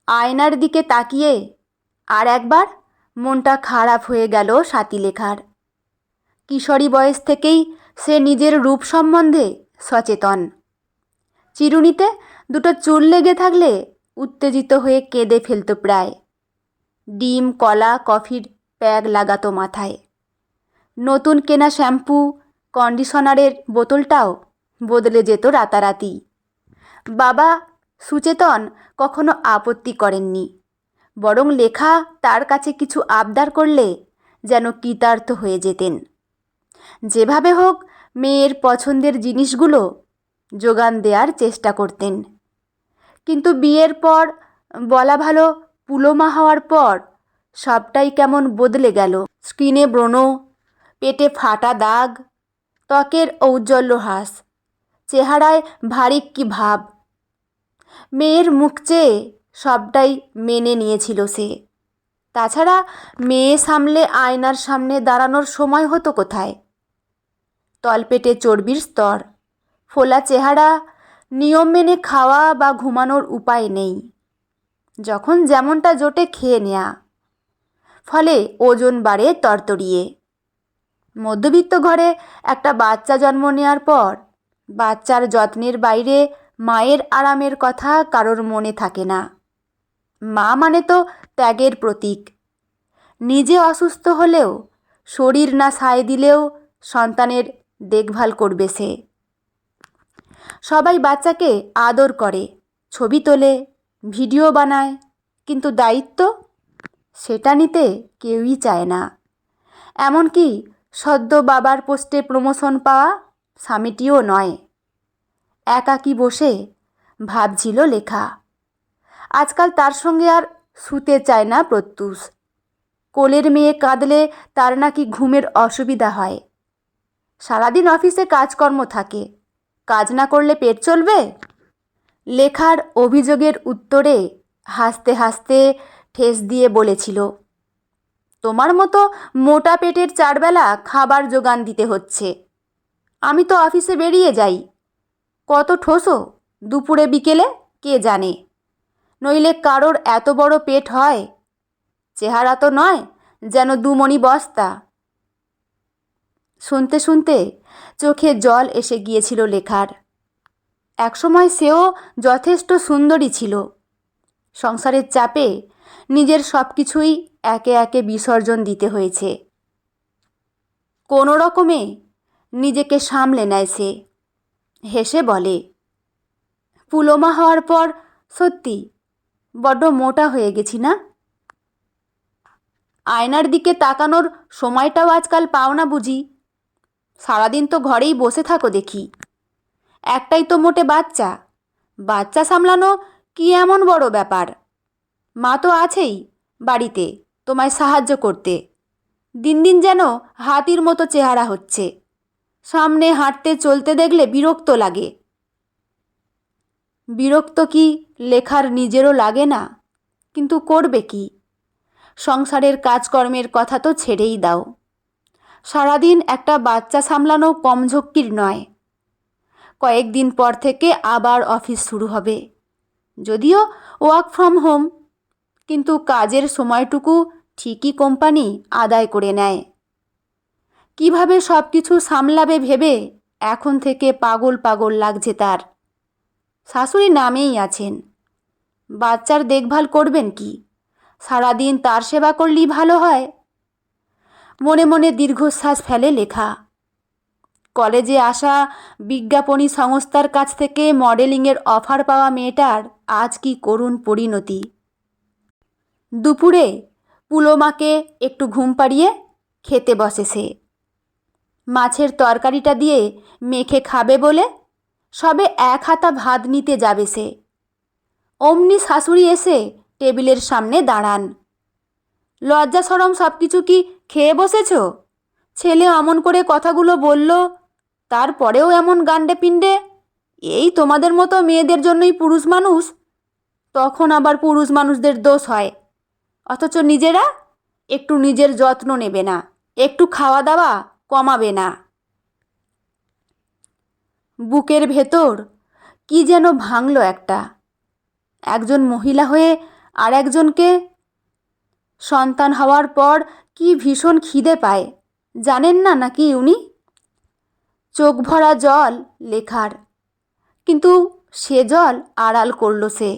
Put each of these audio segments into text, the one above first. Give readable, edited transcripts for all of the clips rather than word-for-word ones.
আয়নার দিকে তাকিয়ে আর একবার মনটা খারাপ হয়ে গেল স্বাতীলেখার। কিশোরী বয়স থেকেই সে নিজের রূপ সম্বন্ধে সচেতন। চিরুনিতে দুটো চুল লেগে থাকলে উত্তেজিত হয়ে কেঁদে ফেলত প্রায়। ডিম, কলা, কফির প্যাক লাগাতো মাথায়। নতুন কেনা শ্যাম্পু, কন্ডিশনারের বোতলটাও বদলে যেত রাতারাতি। বাবা সুচেতন কখনো আপত্তি করেননি, বরং লেখা তার কাছে কিছু আবদার করলে যেন কৃতার্থ হয়ে যেতেন। যেভাবে হোক মেয়ের পছন্দের জিনিসগুলো যোগান দেওয়ার চেষ্টা করতেন। কিন্তু বিয়ের পর, বলা ভালো পুলোমা হওয়ার পর, সবটাই কেমন বদলে গেল। স্কিনে ব্রণ, পেটে ফাটা দাগ, ত্বকের ঔজ্জ্বল্য হ্রাস, চেহারায় ভারী কি ভাব। মেয়ের মুখ চেয়ে সবটাই মেনে নিয়েছিল সে। তাছাড়া মেয়ে সামলে আয়নার সামনে দাঁড়ানোর সময় হতো কোথায়? তলপেটে চর্বির স্তর, ফোলা চেহারা, নিয়ম মেনে খাওয়া বা ঘুমানোর উপায় নেই। যখন যেমনটা জোটে খেয়ে নেয়া, ফলে ওজন বাড়ে তরতরিয়ে। মধ্যবিত্ত ঘরে একটা বাচ্চা জন্ম নেওয়ার পর বাচ্চার যত্নের বাইরে মায়ের আরামের কথা কারোর মনে থাকে না। মা মানে তো ত্যাগের প্রতীক। নিজে অসুস্থ হলেও, শরীর না সায় দিলেও সন্তানের দেখভাল করবে সে। সবাই বাচ্চাকে আদর করে, ছবি তোলে, ভিডিও বানায়, কিন্তু দায়িত্ব সেটা নিতে কেউই চায় না। এমনকি সদ্য বাবার পোস্টে প্রমোশন পাওয়া স্বামীটিও নয়। একাকী বসে ভাবছিল লেখা। আজকাল তার সঙ্গে আর শুতে চায় না প্রত্যুষ। কোলের মেয়ে কাঁদলে তার নাকি ঘুমের অসুবিধা হয়। সারাদিন অফিসে কাজকর্ম থাকে, কাজ না করলে পেট চলবে? লেখার অভিযোগের উত্তরে হাসতে হাসতে ঠেস দিয়ে বলেছিল, তোমার মতো মোটা পেটের চারবেলা খাবার জোগান দিতে হচ্ছে। আমি তো অফিসে বেরিয়ে যাই, কত ঠোসো দুপুরে বিকেলে কে জানে। নইলে কারোর এত বড় পেট হয়? চেহারা তো নয় যেন দুমণি বস্তা। শুনতে শুনতে চোখে জল এসে গিয়েছিল লেখার। একসময় সেও যথেষ্ট সুন্দরী ছিল। সংসারের চাপে নিজের সব কিছুই একে একে বিসর্জন দিতে হয়েছে। কোনো রকমে নিজেকে সামলে নেয় সে। হেসে বলে, পুলোমা হওয়ার পর সত্যি বড্ড মোটা হয়ে গেছি না? আয়নার দিকে তাকানোর সময়টাও আজকাল পাও না বুঝি? সারাদিন তো ঘরেই বসে থাকো দেখি। একটাই তো মোটে বাচ্চা, বাচ্চা সামলানো কি এমন বড় ব্যাপার? মা তো আছেই বাড়িতে তোমায় সাহায্য করতে। দিন দিন যেন হাতির মতো চেহারা হচ্ছে। সামনে হাঁটতে চলতে দেখলে বিরক্ত লাগে। বিরক্ত কি লেখার নিজেরও লাগে না? কিন্তু করবে কি? সংসারের কাজকর্মের কথা তো ছেড়েই দাও। সারাদিন একটা বাচ্চা সামলানো কম ঝক্কির নয়। কয়েকদিন পর থেকে আবার অফিস শুরু হবে, যদিও ওয়ার্ক ফ্রম হোম, কিন্তু কাজের সময়টুকু ঠিকই কোম্পানি আদায় করে নেয়। কিভাবে সব কিছু সামলাবে ভেবে এখন থেকে পাগল পাগল লাগছে তার। শাশুড়ি নামেই আছেন, বাচ্চার দেখভাল করবেন কি? সারাদিন তার সেবা করলেই ভালো হয়। মনে মনে দীর্ঘশ্বাস ফেলে লেখা। কলেজে আসা বিজ্ঞাপনী সংস্থার কাছ থেকে মডেলিংয়ের অফার পাওয়া মেয়েটার আজ কি করুণ পরিণতি। দুপুরে পুলোমাকে একটু ঘুম পাড়িয়ে খেতে বসে সে। মাছের তরকারিটা দিয়ে মেখে খাবে বলে সবে এক হাতা ভাত নিতে যাবে সে। অমনি শাশুড়ি এসে টেবিলের সামনে দাঁড়ান। লজ্জা শরম সব কিছু কি খেয়ে বসেছ? ছেলে অমন করে কথাগুলো বলল, তারপরেও এমন গান্ডে পিণ্ডে। এই তোমাদের মতো মেয়েদের জন্যই পুরুষ মানুষ। তখন আবার পুরুষ মানুষদের দোষ হয়, অথচ নিজেরা একটু নিজের যত্ন নেবে না, একটু খাওয়া দাওয়া কমাবে না। বুকের ভেতর কি যেন ভাঙল একটা। একজন মহিলা হয়ে আর একজনকে। সন্তান হওয়ার পর কি ভীষণ খিদে পায়, জানেন না নাকি উনি? চোখ ভরা জল লেখার, কিন্তু সে জল আড়াল করল সে।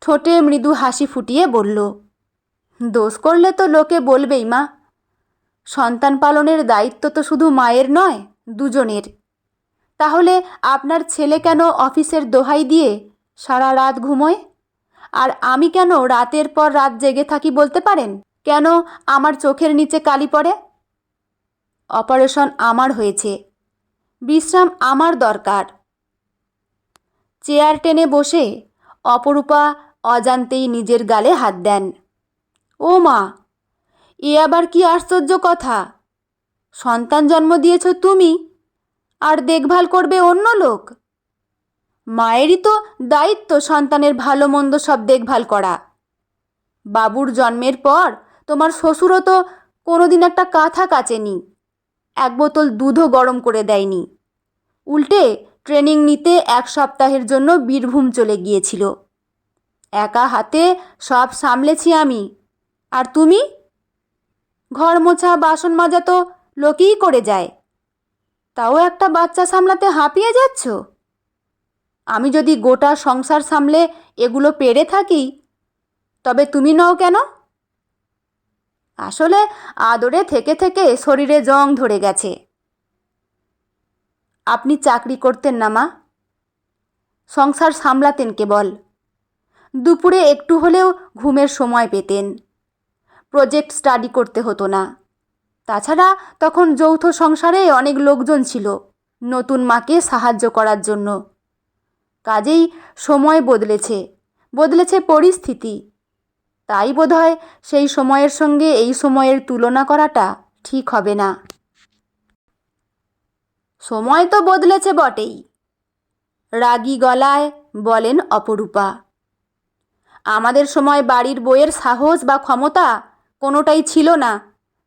ঠোঁটে মৃদু হাসি ফুটিয়ে বলল, দোষ করলে তো লোকে বলবেই মা। সন্তান পালনের দায়িত্ব তো শুধু মায়ের নয়, দুজনের। তাহলে আপনার ছেলে কেন অফিসের দোহাই দিয়ে সারা রাত ঘুমোয়, আর আমি কেন রাতের পর রাত জেগে থাকি বলতে পারেন? কেন আমার চোখের নিচে কালি পড়ে? অপারেশন আমার হয়েছে, বিশ্রাম আমার দরকার। চেয়ার টেনে বসে অপরূপা অজান্তেই নিজের গালে হাত দেন। ও মা, এ আবার কি আশ্চর্য কথা! সন্তান জন্ম দিয়েছ তুমি, আর দেখভাল করবে অন্য লোক? মায়েরই তো দায়িত্ব সন্তানের ভালো মন্দ সব দেখভাল করা। বাবুর জন্মের পর তোমার শ্বশুরও তো কোনোদিন একটা কাঁথা কাচেনি, এক বোতল দুধও গরম করে দেয়নি। উল্টে ট্রেনিং নিতে 1 সপ্তাহের জন্য বীরভূম চলে গিয়েছিল। একা হাতে সব সামলেছি আমি, আর তুমি? ঘর মোছা বাসন মাজা তো লোকেই করে যায়, তাও একটা বাচ্চা সামলাতে হাঁপিয়ে যাচ্ছ। আমি যদি গোটা সংসার সামলে এগুলো পেরে থাকি, তবে তুমি নও কেন? আসলে আদরে থেকে থেকে শরীরে জং ধরে গেছে। আপনি চাকরি করতেন না মা, সংসার সামলাতেন কেবল। দুপুরে একটু হলেও ঘুমের সময় পেতেন, প্রজেক্ট স্টাডি করতে হতো না। তাছাড়া তখন যৌথ সংসারে অনেক লোকজন ছিল নতুন মাকে সাহায্য করার জন্য। কাজেই সময় বদলেছে, বদলেছে পরিস্থিতি। তাই বোধহয় সেই সময়ের সঙ্গে এই সময়ের তুলনা করাটা ঠিক হবে না। সময় তো বদলেছে বটেই, রাগী গলায় বলেন অপরূপা। আমাদের সময় বাড়ির বউয়ের সাহস বা ক্ষমতা কোনোটাই ছিল না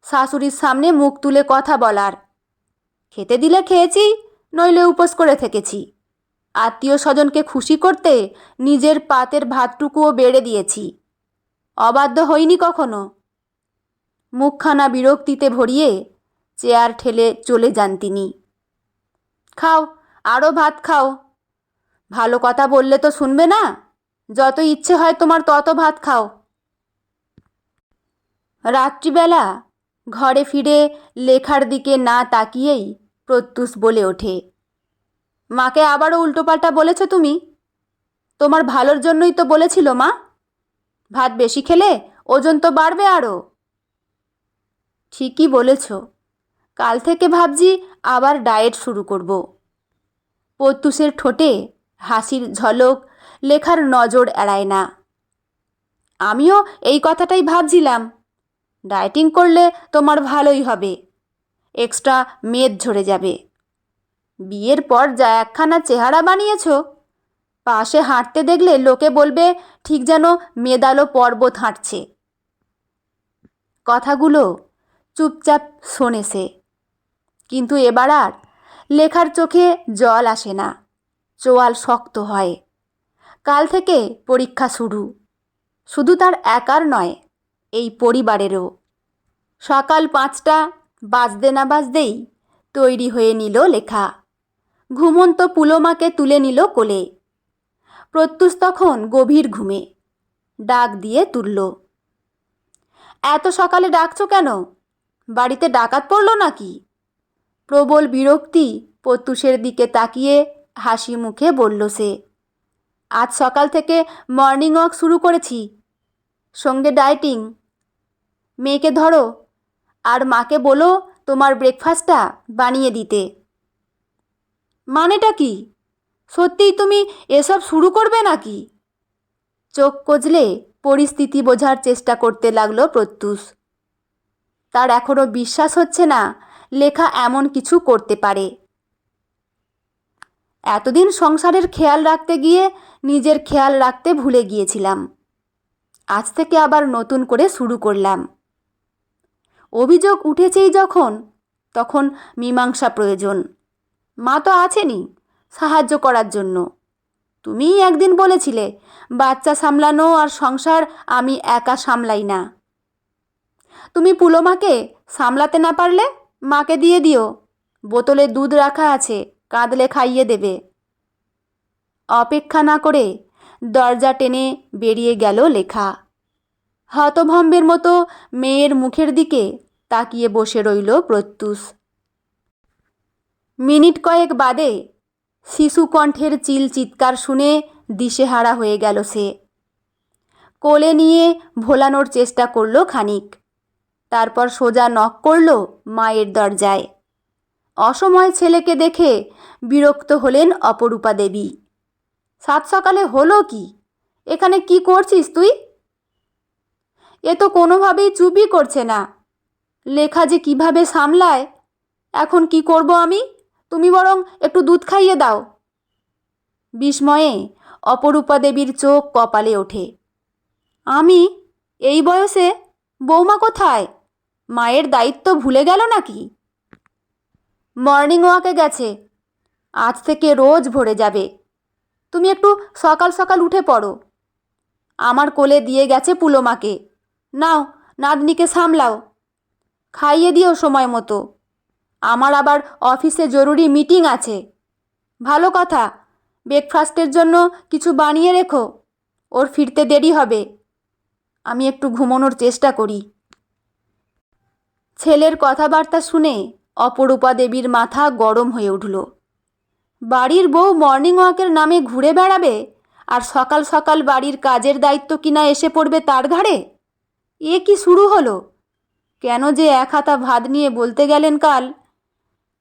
শাশুড়ির সামনে মুখ তুলে কথা বলার। খেতে দিলে খেয়েছি, নইলে উপোস করে থেকেছি। আত্মীয় স্বজনকে খুশি করতে নিজের পাতের ভাতটুকুও বেড়ে দিয়েছি, অবাধ্য হইনি কখনো। মুখখানা বিরক্তিতে ভরিয়ে চেয়ার ঠেলে চলে যান তিনি। খাও, আরও ভাত খাও। ভালো কথা বললে তো শুনবে না, যত ইচ্ছে হয় তোমার তত ভাত খাও। রাত্রিবেলা ঘরে ফিরে লেখার দিকে না তাকিয়েই প্রত্যুষ বলে ওঠে, মাকে আবারও উল্টোপাল্টা বলেছ তুমি? তোমার ভালোর জন্যই তো বলেছিল মা, ভাত বেশি খেলে ওজন তো বাড়বে আরও। ঠিকই বলেছ, কাল থেকে ভাবছি আবার ডায়েট শুরু করব। প্রত্যুষের ঠোঁটে হাসির ঝলক লেখার নজর এড়ায় না। আমিও এই কথাটাই ভাবছিলাম, ডায়েটিং করলে তোমার ভালোই হবে, এক্সট্রা মেদ ঝরে যাবে। বিয়ের পর যা একখানা চেহারা বানিয়েছ, পাশে হাঁটতে দেখলে লোকে বলবে ঠিক যেন মেদালো পর্বত হাঁটছে। কথাগুলো চুপচাপ শোনে সে, কিন্তু এবার আর লেখার চোখে জল আসে না, চোয়াল শক্ত হয়। কাল থেকে পরীক্ষা শুরু, শুধু তার একার নয়, এই পরিবারেরও। সকাল 5টা বাজতে না বাজতেই তৈরি হয়ে নিল লেখা। ঘুমন্ত পুলমাকে তুলে নিল কোলে। প্রত্যুষ তখন গভীর ঘুমে, ডাক দিয়ে তুলল। এত সকালে ডাকছো কেন? বাড়িতে ডাকাত পড়ল নাকি? প্রবল বিরক্তি প্রত্যুষের দিকে তাকিয়ে হাসি মুখে বলল সে। আজ সকাল থেকে মর্নিং ওয়াক শুরু করেছি, সঙ্গে ডায়েটিং। মেয়েকে ধরো, আর মাকে বলো তোমার ব্রেকফাস্টটা বানিয়ে দিতে। মানেটা কি? সত্যিই তুমি এসব শুরু করবে নাকি? চোখ কজলে পরিস্থিতি বোঝার চেষ্টা করতে লাগলো প্রত্যুষ। তার এখনও বিশ্বাস হচ্ছে না লেখা এমন কিছু করতে পারে। এতদিন সংসারের খেয়াল রাখতে গিয়ে নিজের খেয়াল রাখতে ভুলে গিয়েছিলাম, আজ থেকে আবার নতুন করে শুরু করলাম। অভিযোগ উঠেছেই যখন, তখন মীমাংসা প্রয়োজন। মা তো আছেনই সাহায্য করার জন্য। তুমিই একদিন বলেছিলে বাচ্চা সামলানো আর সংসার আমি একা সামলাই না। তুমি পুলোমাকে সামলাতে না পারলে মাকে দিয়ে দিও, বোতলে দুধ রাখা আছে, কাঁদলে খাইয়ে দেবে। অপেক্ষা না করে দরজা টেনে বেরিয়ে গেল লেখা। হতভম্বের মতো মেয়ের মুখের দিকে তাকিয়ে বসে রইল প্রত্যুষ। মিনিট কয়েক বাদে শিশু কণ্ঠের চিল চিৎকার শুনে দিশেহারা হয়ে গেল সে। কোলে নিয়ে ভোলানোর চেষ্টা করল খানিক, তারপর সোজা নক করল মায়ের দরজায়। অসময় ছেলেকে দেখে বিরক্ত হলেন অপরূপা দেবী। সাত সকালে হলো কি? এখানে কি করছিস তুই? এ তো কোনোভাবেই চুপই করছে না। লেখা যে কিভাবে সামলায়, এখন কি করব আমি? তুমি বরং একটু দুধ খাইয়ে দাও। বিস্ময়ে অপরূপা দেবীর চোখ কপালে ওঠে। আমি এই বয়সে? বৌমা কোথায়? মায়ের দায়িত্ব ভুলে গেল নাকি? মর্নিং ওয়াকে গেছে, আজ থেকে রোজ ভোরে যাবে। তুমি একটু সকাল সকাল উঠে পড়ো। আমার কোলে দিয়ে গেছে পুলোমাকে। নাও, নাতনিকে সামলাও, খাইয়ে দিও সময় মতো। আমার আবার অফিসে জরুরি মিটিং আছে। ভালো কথা, ব্রেকফাস্টের জন্য কিছু বানিয়ে রেখো, ওর ফিরতে দেরি হবে। আমি একটু ঘুমানোর চেষ্টা করি। ছেলের কথাবার্তা শুনে অপরূপা দেবীর মাথা গরম হয়ে উঠল। বাড়ির বউ মর্নিং ওয়াকের নামে ঘুরে বেড়াবে, আর সকাল সকাল বাড়ির কাজের দায়িত্ব কিনা এসে পড়বে তার ঘাড়ে? এ কি শুরু হলো? কেন যে এক হাতা ভাত নিয়ে বলতে গেলেন কাল?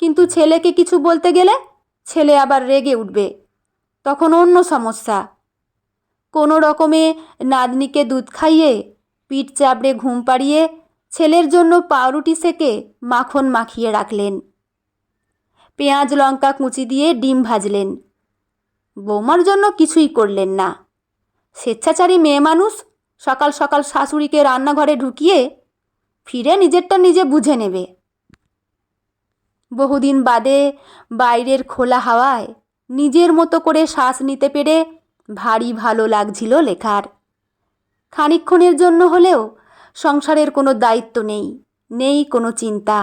কিন্তু ছেলেকে কিছু বলতে গেলে ছেলে আবার রেগে উঠবে, তখন অন্য সমস্যা। কোনো রকমে নাতনিকে দুধ খাইয়ে পিঠ চাপড়ে ঘুম পাড়িয়ে ছেলের জন্য পাউরুটি সেকে মাখন মাখিয়ে রাখলেন। পেঁয়াজ লঙ্কা কুচি দিয়ে ডিম ভাজলেন। বৌমার জন্য কিছুই করলেন না। স্বেচ্ছাচারী মেয়ে মানুষ সকাল সকাল শাশুড়িকে রান্নাঘরে ঢুকিয়ে ফিরে নিজেরটা নিজে বুঝে নেবে। বহুদিন বাদে বাইরের খোলা হাওয়ায় নিজের মতো করে শ্বাস নিতে পেরে ভারী ভালো লাগছিল লেখার। খানিকক্ষণের জন্য হলেও সংসারের কোনো দায়িত্ব নেই, নেই কোনো চিন্তা।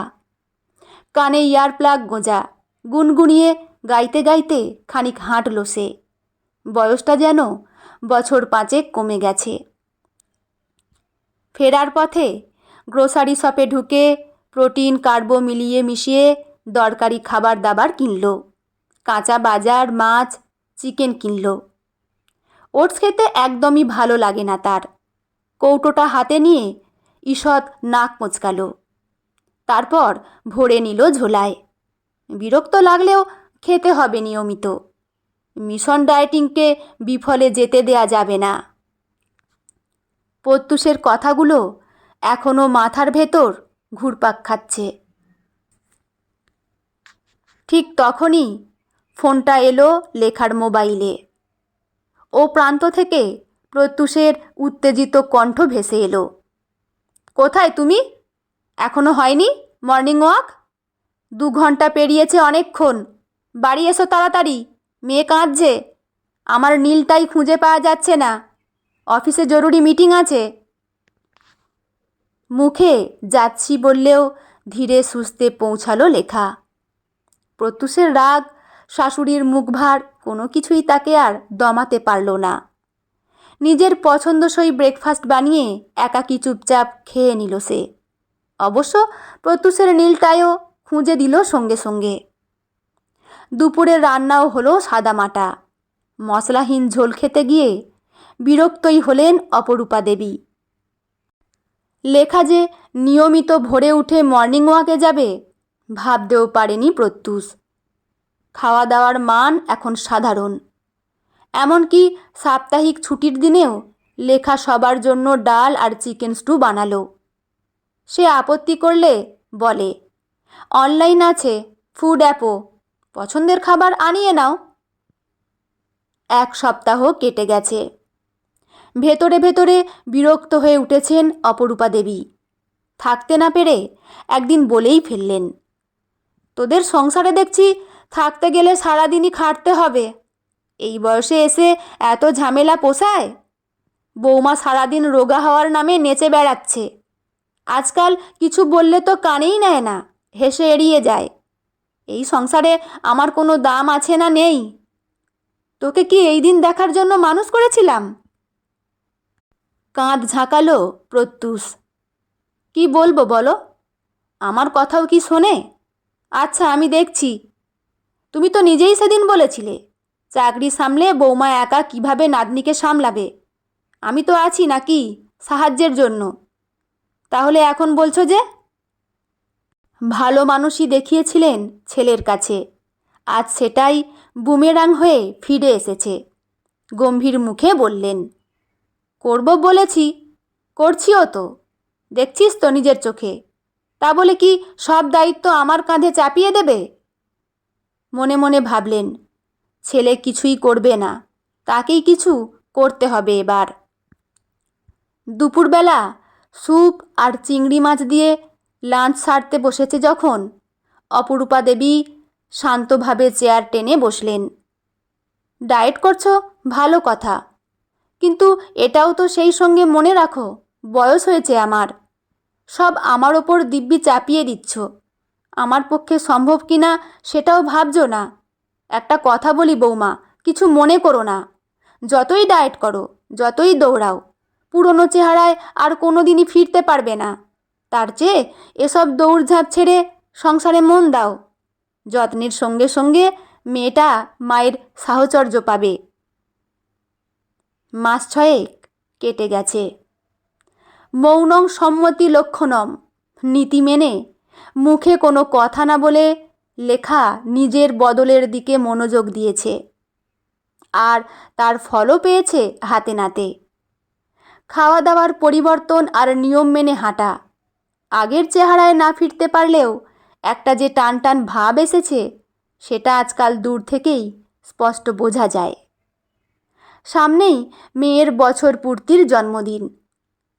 কানে ইয়ার প্লাগ গোঁজা, গুনগুনিয়ে গাইতে গাইতে খানিক হাঁটল সে। বয়সটা যেন বছর পাঁচেক কমে গেছে। ফেরার পথে গ্রোসারি শপে ঢুকে প্রোটিন কার্বো মিলিয়ে মিশিয়ে দরকারি খাবার দাবার কিনল। কাঁচা বাজার, মাছ, চিকেন কিনল। ওটস খেতে একদমই ভালো লাগে না তার। কৌটোটা হাতে নিয়ে ঈষৎ নাক মোচকাল, তারপর ভরে নিল ঝোলায়। বিরক্ত লাগলেও খেতে হবে নিয়মিত। মিশন ডায়েটিংকে বিফলে যেতে দেয়া যাবে না। প্রত্যুষের কথাগুলো এখনও মাথার ভেতর ঘুরপাক খাচ্ছে। ঠিক তখনই ফোনটা এলো লেখার মোবাইলে। ও প্রান্ত থেকে প্রত্যুষের উত্তেজিত কণ্ঠ ভেসে এলো। কোথায় তুমি? এখনো হয়নি মর্নিং ওয়াক? 2 ঘন্টা পেরিয়েছে অনেকক্ষণ। বাড়ি এসো তাড়াতাড়ি, মেয়ে কাঁদছে। আমার নীলটাই খুঁজে পাওয়া যাচ্ছে না, অফিসে জরুরি মিটিং আছে। মুখে যাচ্ছি বললেও ধীরে সুস্থে পৌঁছালো লেখা। প্রত্যুষের রাগ, শাশুড়ির মুখভার কোনো কিছুই তাকে আর দমাতে পারল না। নিজের পছন্দসই ব্রেকফাস্ট বানিয়ে একাকী চুপচাপ খেয়ে নিল সে। অবশ্য প্রত্যুষের নীলটাও খুঁজে দিল সঙ্গে সঙ্গে। দুপুরের রান্নাও হলো সাদামাটা। মশলাহীন ঝোল খেতে গিয়ে বিরক্তই হলেন অপরূপা দেবী। লেখা যে নিয়মিত ভোরে উঠে মর্নিং ওয়াকে যাবে ভাবতেও পারেনি প্রত্যুষ। খাওয়া দাওয়ার মান এখন সাধারণ। এমনকি সাপ্তাহিক ছুটির দিনেও লেখা সবার জন্য ডাল আর চিকেন স্টু বানালো। সে আপত্তি করলে বলে, অনলাইন আছে, ফুড অ্যাপও, পছন্দের খাবার আনিয়ে নাও। 1 সপ্তাহ কেটে গেছে। ভেতরে ভেতরে বিরক্ত হয়ে উঠেছেন অপরূপা দেবী। থাকতে না পেরে একদিন বলেই ফেললেন, তোদের সংসারে দেখছি থাকতে গেলে সারাদিনই খাটতে হবে। এই বয়সে এসে এত ঝামেলা পোষায়? বৌমা সারাদিন রোগা হওয়ার নামে নেচে বেড়াচ্ছে। আজকাল কিছু বললে তো কানেই নেয় না, হেসে এড়িয়ে যায়। এই সংসারে আমার কোনো দাম আছে না নেই? তোকে কি এই দিন দেখার জন্য মানুষ করেছিলাম? কাঁধ ঝাঁকালো প্রত্যুষ। কি বলবো বলো? আমার কথাও কি শোনে? আচ্ছা, আমি দেখছি। তুমি তো নিজেই সেদিন বলেছিলে চাকরি সামলে বৌমা একা কিভাবে নাতনিকে সামলাবে। আমি তো আছি নাকি সাহায্যের জন্য? তাহলে এখন বলছো যে? ভালো মানুষই দেখিয়েছিলেন ছেলের কাছে, আজ সেটাই বুমেরাং হয়ে ফিরে এসেছে। গম্ভীর মুখে বললেন, করব বলেছি, করছিও তো। দেখছিস তো নিজের চোখে। তা বলে কি সব দায়িত্ব আমার কাঁধে চাপিয়ে দেবে? মনে মনে ভাবলেন, ছেলে কিছুই করবে না, তাকেই কিছু করতে হবে এবার। দুপুরবেলা স্যুপ আর চিংড়ি মাছ দিয়ে লাঞ্চ সারতে বসেছে যখন, অপরূপা দেবী শান্তভাবে চেয়ার টেনে বসলেন। ডায়েট করছো, ভালো কথা, কিন্তু এটাও তো সেই সঙ্গে মনে রাখো বয়স হয়েছে আমার। সব আমার ওপর দিব্যি চাপিয়ে দিচ্ছ। আমার পক্ষে সম্ভব কি না সেটাও ভাবছো না। একটা কথা বলি বৌমা, কিছু মনে করো না। যতই ডায়েট করো, যতই দৌড়াও, পুরনো চেহারায় আর কোনো দিনই ফিরতে পারবে না। তার চেয়ে এসব দৌড়ঝাঁপ ছেড়ে সংসারে মন দাও। যত্নের সঙ্গে সঙ্গে মেয়েটা মায়ের সাহচর্য পাবে। মাস 6 কেটে গেছে। মৌনং সম্মতি লক্ষণম, নীতি মেনে মুখে কোনো কথা না বলে লেখা নিজের বদলের দিকে মনোযোগ দিয়েছে, আর তার ফলও পেয়েছে হাতে নাতে। খাওয়া দাওয়ার পরিবর্তন আর নিয়ম মেনে হাঁটা। আগের চেহারায় না ফিরতে পারলেও একটা যে টান টান ভাব এসেছে, সেটা আজকাল দূর থেকেই স্পষ্ট বোঝা যায়। সামনেই মেয়ের বছর পূর্তির জন্মদিন।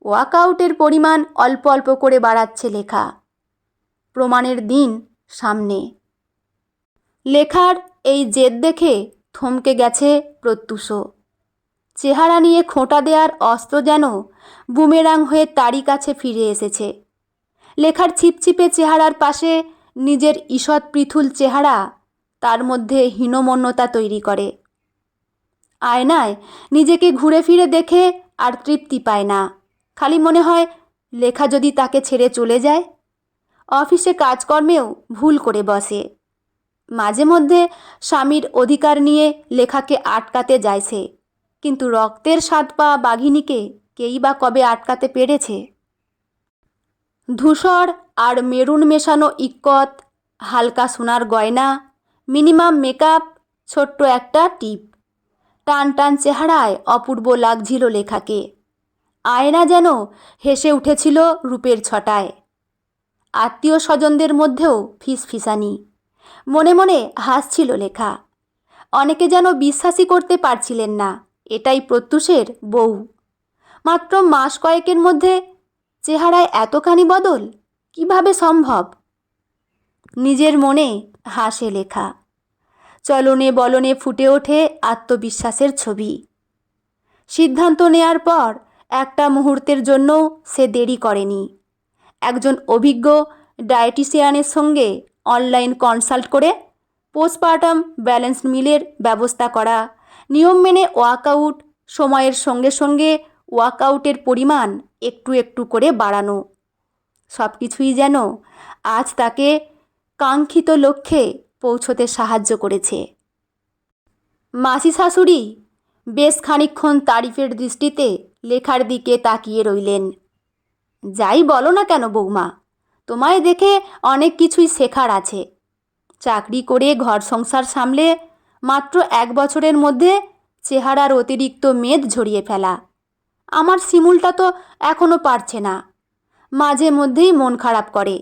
ওয়াকআউটের পরিমাণ অল্প অল্প করে বাড়াচ্ছে লেখা। প্রমাণের দিন সামনে। লেখার এই জেদ দেখে থমকে গেছে প্রত্যুষও। চেহারা নিয়ে খোঁটা দেওয়ার অস্ত্র যেন বুমেরাং হয়ে তারই কাছে ফিরে এসেছে। লেখার ছিপছিপে চেহারার পাশে নিজের ঈষৎ পৃথুল চেহারা তার মধ্যে হীনমন্যতা তৈরি করে। আয়নায় নিজেকে ঘুরে ফিরে দেখে আর তৃপ্তি পায় না। খালি মনে হয়, লেখা যদি তাকে ছেড়ে চলে যায়। অফিসে কাজকর্মেও ভুল করে বসে। মাঝে মধ্যে স্বামীর অধিকার নিয়ে লেখাকে আটকাতে যায় সে, কিন্তু রক্তের স্বাদ পা বাঘিনীকে কেই বা কবে আটকাতে পেরেছে? ধূসর আর মেরুন মেশানো ইক্কত, হালকা সোনার গয়না, মিনিমাম মেকআপ, ছোট্ট একটা টিপ। টান টান চেহারায় অপূর্ব লাগছিল লেখাকে। আয়না যেন হেসে উঠেছিল রূপের ছটায়। আত্মীয় স্বজনদের মধ্যেও ফিসফিসানি। মনে মনে হাসছিল লেখা। অনেকে যেন বিশ্বাসই করতে পারছিলেন না এটাই প্রত্যুষের বউ। মাত্র মাস কয়েকের মধ্যে চেহারায় এতখানি বদল কিভাবে সম্ভব? নিজের মনে হাসে লেখা। চলনে বলনে ফুটে ওঠে আত্মবিশ্বাসের ছবি। সিদ্ধান্ত নেয়ার পর একটা মুহূর্তের জন্য সে দেরি করেনি। একজন অভিজ্ঞ ডায়েটিশিয়ানের সঙ্গে অনলাইন কনসাল্ট করে পোস্টপার্টাম ব্যালেন্স মিলের ব্যবস্থা করা, নিয়ম মেনে ওয়ার্কআউট, সময়ের সঙ্গে সঙ্গে ওয়ার্কআউটের পরিমাণ একটু একটু করে বাড়ানো, সব কিছুই যেন আজ তাকে কাঙ্ক্ষিত লক্ষ্যে পৌঁছতে সাহায্য করেছে। মাসি শাশুড়ি বেশ খানিকক্ষণ তারিফের দৃষ্টিতে লেখার দিকে তাকিয়ে রইলেন। যাই বলো না কেন বৌমা, তোমায় দেখে অনেক কিছুই শেখার আছে। চাকরি করে ঘর সংসার সামলে মাত্র 1 বছরের মধ্যে চেহারার অতিরিক্ত মেদ ঝরিয়ে ফেলা। আমার শিমুলটা তো এখনও পারছে না। মাঝে মধ্যেই মন খারাপ করে।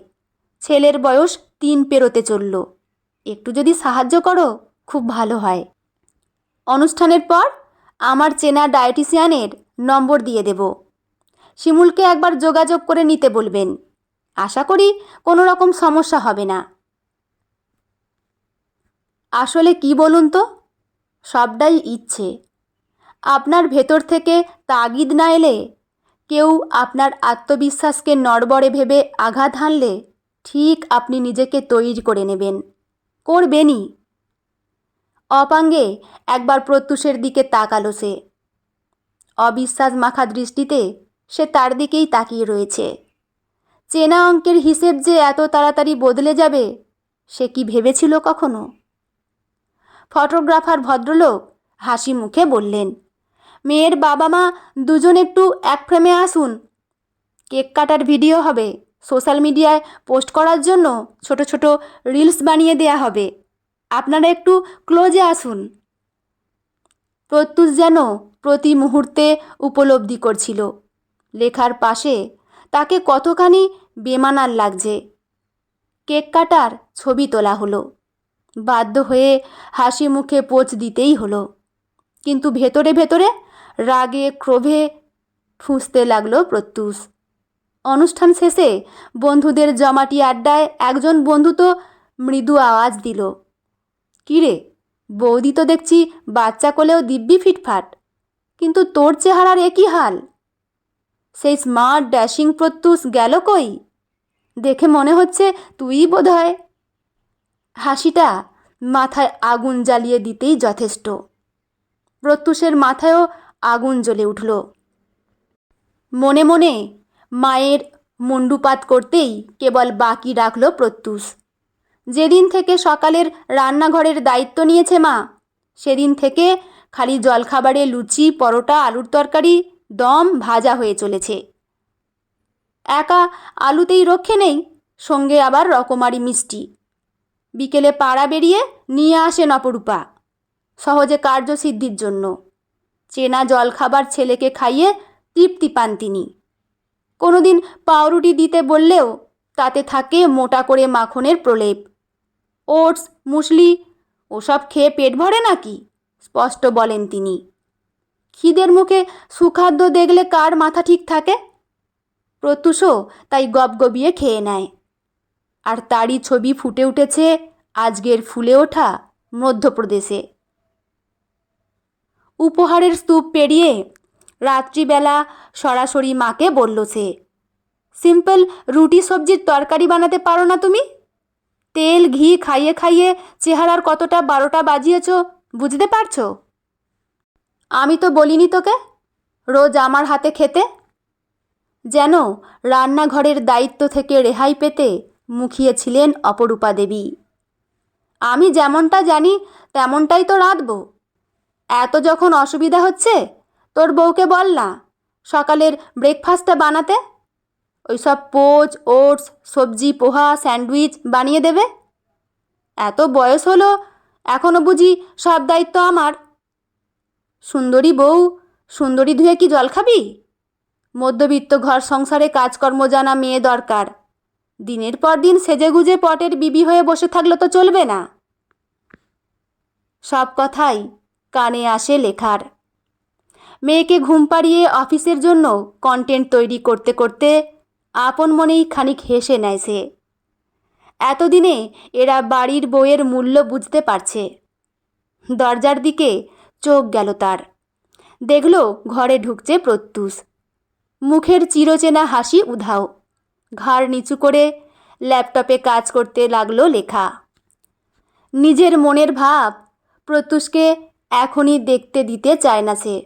ছেলের বয়স 3 পেরোতে চলল। একটু যদি সাহায্য করো খুব ভালো হয়। অনুষ্ঠানের পর আমার চেনা ডায়েটিশিয়ানের নম্বর দিয়ে দেব। শিমুলকে একবার যোগাযোগ করে নিতে বলবেন। আশা করি কোনো রকম সমস্যা হবে না। আসলে কি বলুন তো, সবটাই ইচ্ছে। আপনার ভেতর থেকে তাগিদ না এলে, কেউ আপনার আত্মবিশ্বাসকে নড়বড়ে ভেবে আঘাত হানলে ঠিক আপনি নিজেকে তৈরি করে নেবেন, করবেনই। অপাঙ্গে একবার প্রত্যুষের দিকে তাকালো সে। অবিশ্বাস মাখা দৃষ্টিতে সে তার দিকেই তাকিয়ে রয়েছে। চেনা অঙ্কের হিসেব যে এত তাড়াতাড়ি বদলে যাবে সে কি ভেবেছিল কখনো? ফটোগ্রাফার ভদ্রলোক হাসি মুখে বললেন, মেয়ের বাবা মা দুজন একটু এক ফ্রেমে আসুন। কেক কাটার ভিডিও হবে, সোশ্যাল মিডিয়ায় পোস্ট করার জন্য ছোট ছোট রিলস বানিয়ে দেয়া হবে। আপনারা একটু ক্লোজে আসুন। প্রত্যুষ যেন প্রতি মুহূর্তে উপলব্ধি করছিল লেখার পাশে তাকে কতখানি বেমানান লাগছে। কেক কাটার ছবি তোলা হলো। বাধ্য হয়ে হাসি মুখে পোজ দিতেই হলো, কিন্তু ভেতরে ভেতরে রাগে ক্রোধে ফুঁসতে লাগলো প্রত্যুষ। অনুষ্ঠান শেষে বন্ধুদের জমাটি আড্ডায় একজন বন্ধু তো মৃদু আওয়াজ দিল, কিরে বৌদি তো দেখছি বাচ্চা কোলেও দিব্যি ফিটফাট, কিন্তু তোর চেহারার একই হাল। সেই স্মার্ট ড্যাশিং প্রত্যুষ গেল কই? দেখে মনে হচ্ছে তুই বোধহয়। হাসিটা মাথায় আগুন জ্বালিয়ে দিতেই যথেষ্ট। প্রত্যুষের মাথায়ও আগুন জ্বলে উঠল। মনে মনে মায়ের মুণ্ডুপাত করতেই কেবল বাকি রাখল প্রত্যুষ। যেদিন থেকে সকালের রান্নাঘরের দায়িত্ব নিয়েছে মা, সেদিন থেকে খালি জলখাবারে লুচি, পরোটা, আলুর তরকারি দম ভাজা হয়ে চলেছে। একা আলুতেই রক্ষে নেই, সঙ্গে আবার রকমারি মিষ্টি। বিকেলে পাড়া বেরিয়ে নিয়ে আসেন অপরূপা, সহজে কার্যসিদ্ধির জন্য। চেনা জলখাবার ছেলেকে খাইয়ে তৃপ্তি পান তিনি। কোনোদিন পাউরুটি দিতে বললেও তাতে থাকে মোটা করে মাখনের প্রলেপ। ওটস, মুসলি ওসব খেয়ে পেট ভরে নাকি, স্পষ্ট বলেন তিনি। খিদের মুখে সুখাদ্য দেখলে কার মাথা ঠিক থাকে? প্রত্যুষও তাই গবগবিয়ে খেয়ে নেয়। আর তারই ছবি ফুটে উঠেছে আজকের ফুলে ওঠা মধ্যপ্রদেশে। উপহারের স্তূপ পেরিয়ে রাত্রিবেলা সরাসরি মাকে বলল সে, সিম্পল রুটি সবজির তরকারি বানাতে পারো না তুমি? তেল ঘি খাইয়ে খাইয়ে চেহারার কতটা 12টা বাজিয়েছ বুঝতে পারছো? আমি তো বলিনি তোকে রোজ আমার হাতে খেতে? যেন রান্নাঘরের দায়িত্ব থেকে রেহাই পেতে মুখিয়েছিলেন অপরূপা দেবী। আমি যেমনটা জানি তেমনটাই তো রাঁধব। এত যখন অসুবিধা হচ্ছে তোর বউকে বল না সকালের ব্রেকফাস্টটা বানাতে। ওইসব পোচ, ওটস, সবজি, পোহা, স্যান্ডউইচ বানিয়ে দেবে। এত বয়স হলো এখনও বুঝি সব দায়িত্ব আমার। সুন্দরী বউ সুন্দরী ধুয়ে কি জল খাবি? মধ্যবিত্ত ঘর সংসারে কাজকর্ম জানা মেয়ে দরকার। দিনের পর দিন সেজেগুজে পটের বিবি হয়ে বসে থাকলে তো চলবে না। সব কথাই কানে আসে লেখার। মেয়েকে ঘুম পাড়িয়ে অফিসের জন্য কন্টেন্ট তৈরি করতে করতে আপন মনেই খানিক হেসে নেয় সে। এতদিনে এরা বাড়ির বউয়ের মূল্য বুঝতে পারছে। দরজার দিকে চোখ গেল তার, দেখল ঘরে ঢুকছে প্রত্যুষ। মুখের চিরচেনা হাসি উধাও। ঘাড় নিচু করে ল্যাপটপে কাজ করতে লাগলো লেখা। নিজের মনের ভাব প্রত্যুষকে এখনই দেখতে দিতে চায় না সে।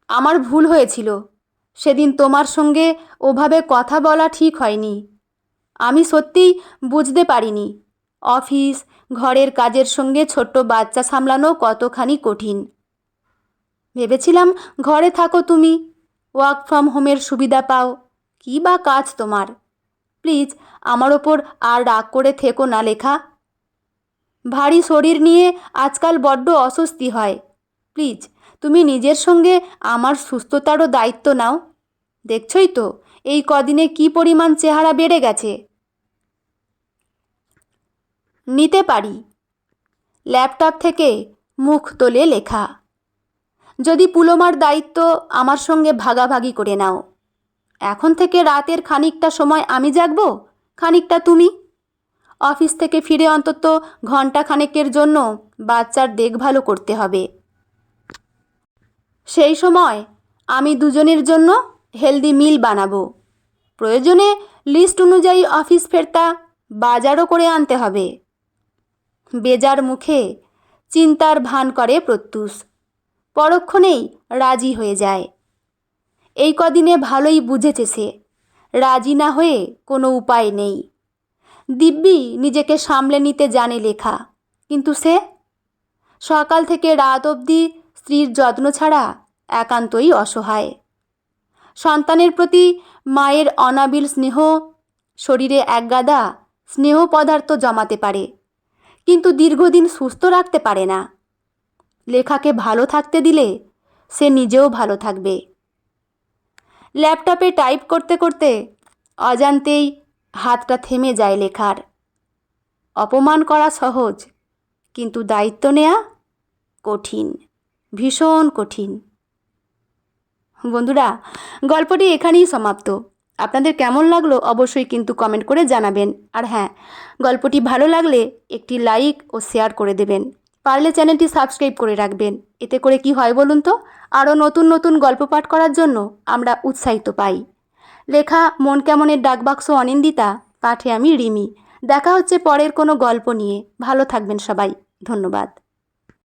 আমার ভুল হয়েছিল, সেদিন তোমার সঙ্গে ওভাবে কথা বলা ঠিক হয়নি। আমি সত্যিই বুঝতে পারিনি অফিস ঘরের কাজের সঙ্গে ছোট্ট বাচ্চা সামলানো কতখানি কঠিন। ভেবেছিলাম ঘরে থাকো তুমি, ওয়ার্ক ফ্রম হোমের সুবিধা পাও, কী বা কাজ তোমার। প্লিজ আমার ওপর আর রাগ করে থেকো না লেখা। ভারী শরীর নিয়ে আজকাল বড্ড অস্বস্তি হয়। প্লিজ তুমি নিজের সঙ্গে আমার সুস্থতারও দায়িত্ব নাও। দেখছই তো এই কদিনে কি পরিমাণ চেহারা বেড়ে গেছে। নিতে পারি। ল্যাপটপ থেকে মুখ তোলে লেখা। যদি পুলোমার দায়িত্ব আমার সঙ্গে ভাগাভাগি করে নাও। এখন থেকে রাতের খানিকটা সময় আমি জাগব, খানিকটা তুমি। অফিস থেকে ফিরে অন্তত ঘণ্টা খানেকের জন্য বাচ্চার দেখভালও করতে হবে। সেই সময় আমি দুজনের জন্য হেলদি মিল বানাবো। প্রয়োজনে লিস্ট অনুযায়ী অফিস ফেরতা বাজারও করে আনতে হবে। বেজার মুখে চিন্তার ভান করে প্রত্যুষ। পরক্ষণেই রাজি হয়ে যায়। এই কদিনে ভালোই বুঝেছে সে, রাজি না হয়ে কোনো উপায় নেই। দিব্যি নিজেকে সামলে নিতে জানে লেখা, কিন্তু সে সকাল থেকে রাত অবধি স্ত্রীর যত্ন ছাড়া একান্তই অসহায়। সন্তানের প্রতি মায়ের অনাবিল স্নেহ শরীরে একগাদা স্নেহ পদার্থ জমাতে পারে, কিন্তু দীর্ঘদিন সুস্থ রাখতে পারে না। লেখাকে ভালো থাকতে দিলে সে নিজেও ভালো থাকবে। ল্যাপটপে টাইপ করতে করতে অজান্তেই হাতটা থেমে যায় লেখার। অপমান করা সহজ, কিন্তু দায়িত্ব নেওয়া কঠিন, ভীষণ কঠিন। বন্ধুরা, গল্পটি এখানেই সমাপ্ত। আপনাদের কেমন লাগলো অবশ্যই কিন্তু কমেন্ট করে জানাবেন। আর হ্যাঁ, গল্পটি ভালো লাগলে একটি লাইক ও শেয়ার করে দেবেন। পারলে চ্যানেলটি সাবস্ক্রাইব করে রাখবেন। এতে করে কি হয় বলুন তো, আরও নতুন নতুন গল্প পাঠ করার জন্য আমরা উৎসাহিত পাই। লেখা মন কেমনের ডাকবাক্স অনিন্দিতা, পাঠে আমি রিমি। দেখা হচ্ছে পরের কোনো গল্প নিয়ে। ভালো থাকবেন সবাই। ধন্যবাদ।